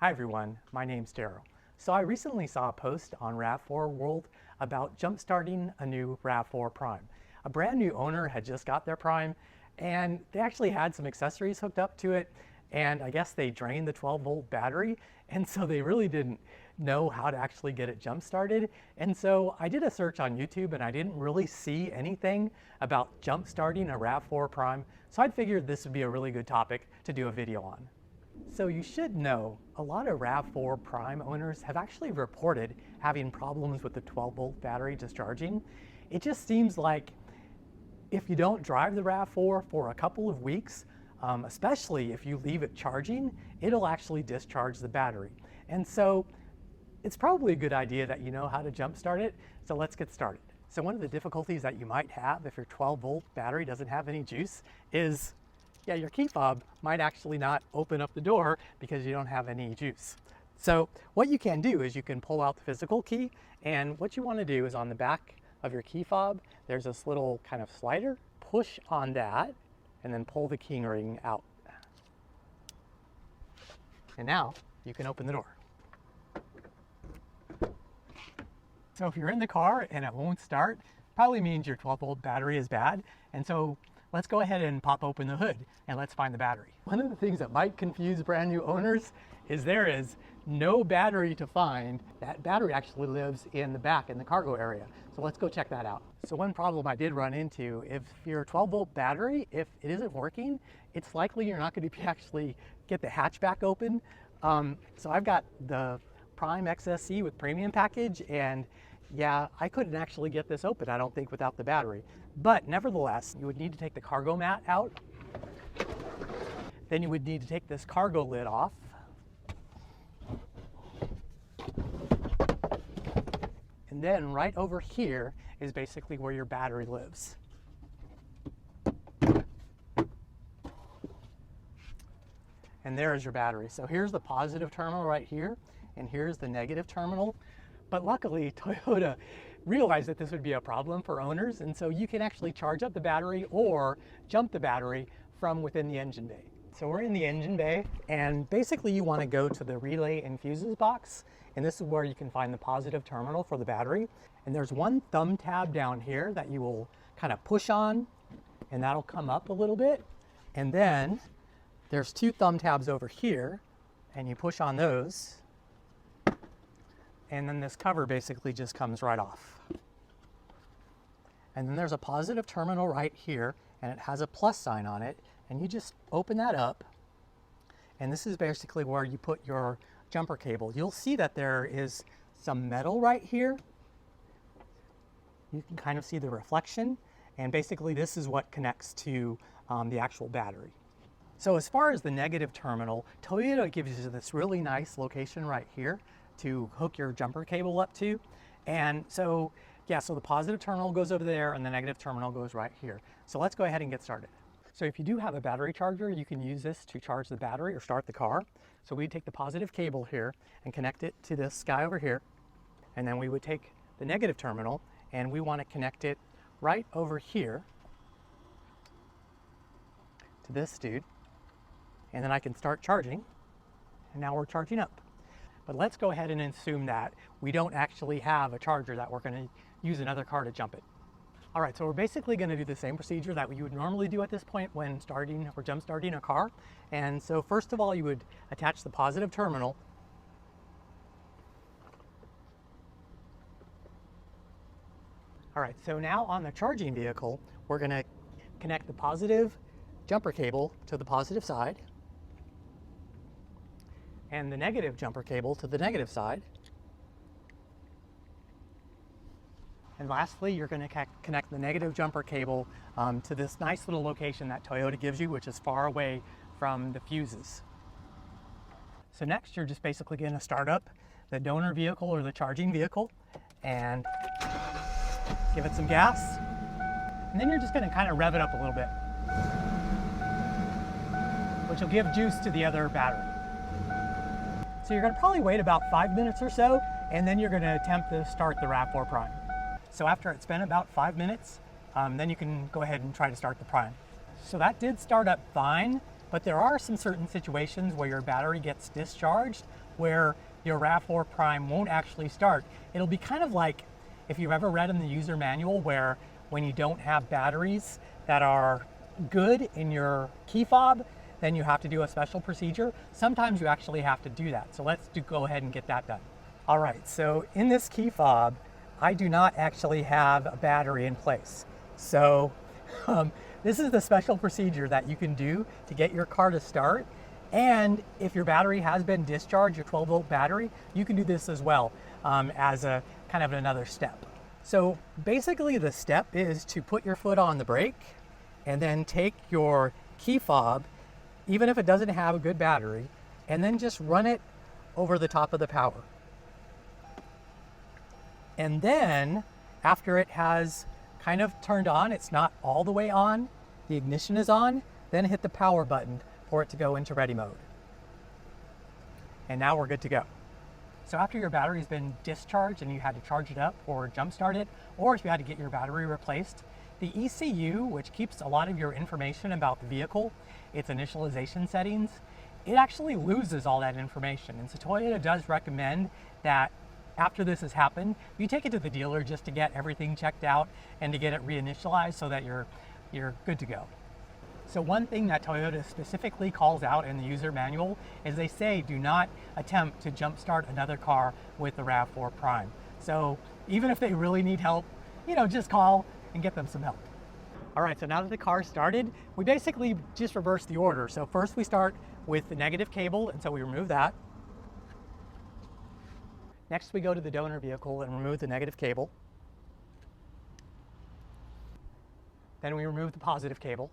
Hi everyone, my name's Daryl. So I recently saw a post on RAV4 World about jump-starting a new RAV4 Prime. A brand new owner had just got their Prime and they actually had some accessories hooked up to it, and I guess they drained the 12-volt battery, and so they really didn't know how to actually get it jump-started. And so I did a search on YouTube and I didn't really see anything about jump-starting a RAV4 Prime, so I'd figured this would be a really good topic to do a video on. So you should know, a lot of RAV4 Prime owners have actually reported having problems with the 12-volt battery discharging. It just seems like if you don't drive the RAV4 for a couple of weeks, especially if you leave it charging, it'll actually discharge the battery. And so it's probably a good idea that you know how to jump start it. So let's get started. So one of the difficulties that you might have if your 12-volt battery doesn't have any juice is your key fob might actually not open up the door because you don't have any juice. So what you can do is you can pull out the physical key, and what you want to do is on the back of your key fob, there's this little kind of slider. Push on that and then pull the key ring out. And now you can open the door. So if you're in the car and it won't start, probably means your 12-volt battery is bad. And so let's go ahead and pop open the hood and let's find the battery. One of the things that might confuse brand new owners is there is no battery to find. That battery actually lives in the back in the cargo area. So let's go check that out. So one problem I did run into, if your 12-volt battery, if it isn't working, it's likely you're not going to actually get the hatchback open. So I've got the Prime XSC with premium package, and yeah, I couldn't actually get this open, I don't think, without the battery. But nevertheless, you would need to take the cargo mat out. Then you would need to take this cargo lid off. And then right over here is basically where your battery lives. And there is your battery. So here's the positive terminal right here, and here's the negative terminal. But luckily, Toyota realized that this would be a problem for owners, and so you can actually charge up the battery or jump the battery from within the engine bay. So we're in the engine bay, and basically you want to go to the relay and fuses box, and this is where you can find the positive terminal for the battery. And there's one thumb tab down here that you will kind of push on, and that'll come up a little bit. And then there's two thumb tabs over here, and you push on those, and then this cover basically just comes right off. And then there's a positive terminal right here, and it has a plus sign on it, and you just open that up, and this is basically where you put your jumper cable. You'll see that there is some metal right here. You can kind of see the reflection, and basically this is what connects to the actual battery. So as far as the negative terminal, Toyota gives you this really nice location right here to hook your jumper cable up to. And so, yeah, so the positive terminal goes over there and the negative terminal goes right here. So let's go ahead and get started. So if you do have a battery charger, you can use this to charge the battery or start the car. So we'd take the positive cable here and connect it to this guy over here. And then we would take the negative terminal and we want to connect it right over here to this dude. And then I can start charging, and now we're charging up. But let's go ahead and assume that we don't actually have a charger, that we're going to use another car to jump it. All right, so we're basically going to do the same procedure that you would normally do at this point when starting or jump starting a car. And so first of all, you would attach the positive terminal. All right, so now on the charging vehicle, we're going to connect the positive jumper cable to the positive side, and the negative jumper cable to the negative side. And lastly, you're going to connect the negative jumper cable to this nice little location that Toyota gives you, which is far away from the fuses. So next, you're just basically going to start up the donor vehicle or the charging vehicle and give it some gas. And then you're just going to kind of rev it up a little bit, which will give juice to the other battery. So you're going to probably wait about 5 minutes or so, and then you're going to attempt to start the RAV4 Prime. So after it's been about 5 minutes, then you can go ahead and try to start the Prime. So that did start up fine, But there are some certain situations where your battery gets discharged, where your RAV4 Prime won't actually start. It'll be kind of like if you've ever read in the user manual where when you don't have batteries that are good in your key fob, then you have to do a special procedure. Sometimes you actually have to do that. So let's go ahead and get that done. All right, so in this key fob, I do not actually have a battery in place. So this is the special procedure that you can do to get your car to start. And if your battery has been discharged, your 12-volt battery, you can do this as well as a kind of another step. So basically the step is to put your foot on the brake and then take your key fob, even if it doesn't have a good battery, and then just run it over the top of the power. And then after it has kind of turned on, it's not all the way on, the ignition is on, then hit the power button for it to go into ready mode. And now we're good to go. So after your battery's been discharged and you had to charge it up or jump start it, or if you had to get your battery replaced, the ECU, which keeps a lot of your information about the vehicle, its initialization settings, it actually loses all that information. And so Toyota does recommend that after this has happened, you take it to the dealer just to get everything checked out and to get it reinitialized so that you're good to go. So one thing that Toyota specifically calls out in the user manual is they say do not attempt to jumpstart another car with the RAV4 Prime. So even if they really need help, just call and get them some help. All right, so now that the car started, we basically just reverse the order. So first we start with the negative cable, and so we remove that. Next we go to the donor vehicle and remove the negative cable. Then we remove the positive cable.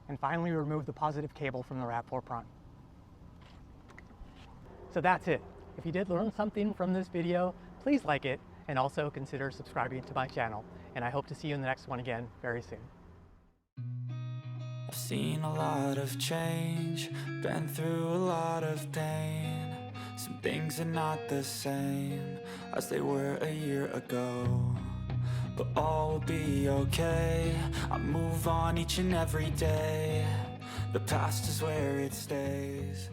And finally remove the positive cable from the RAV4 Prime. So that's it. If you did learn something from this video, please like it and also consider subscribing to my channel. And I hope to see you in the next one again very soon. I've seen a lot of change, been through a lot of pain. Some things are not the same as they were a year ago, but all will be okay. I move on each and every day. The past is where it stays.